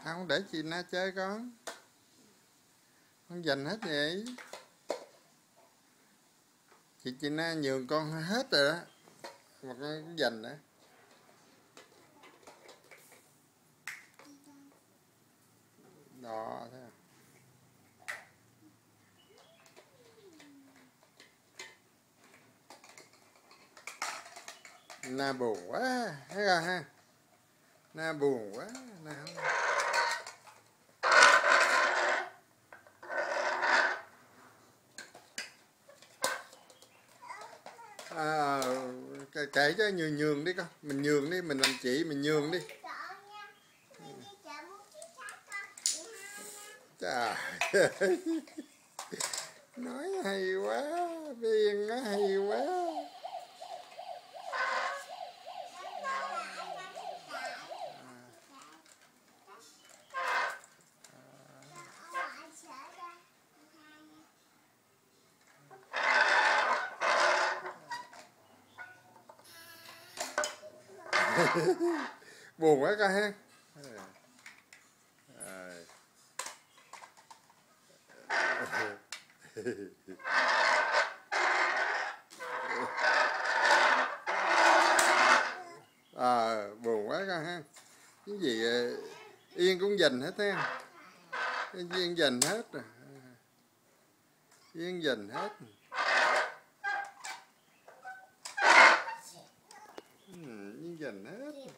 Không để chị Na chơi con giành hết vậy. Chị Na nhường con hết rồi đó mà con cũng giành nữa. Đó thế à. Na buồn quá thấy không ha, Na buồn quá, Na không. Kệ cho nhường đi con, mình nhường đi, mình làm chị mình nhường đi. Trời nói hay quá, Biên nó hay quá. Buồn quá coi ha. Buồn quá coi ha. Cái gì Yên cũng giành hết ha. Yên giành hết rồi. Yên giành hết. Yên giành hết.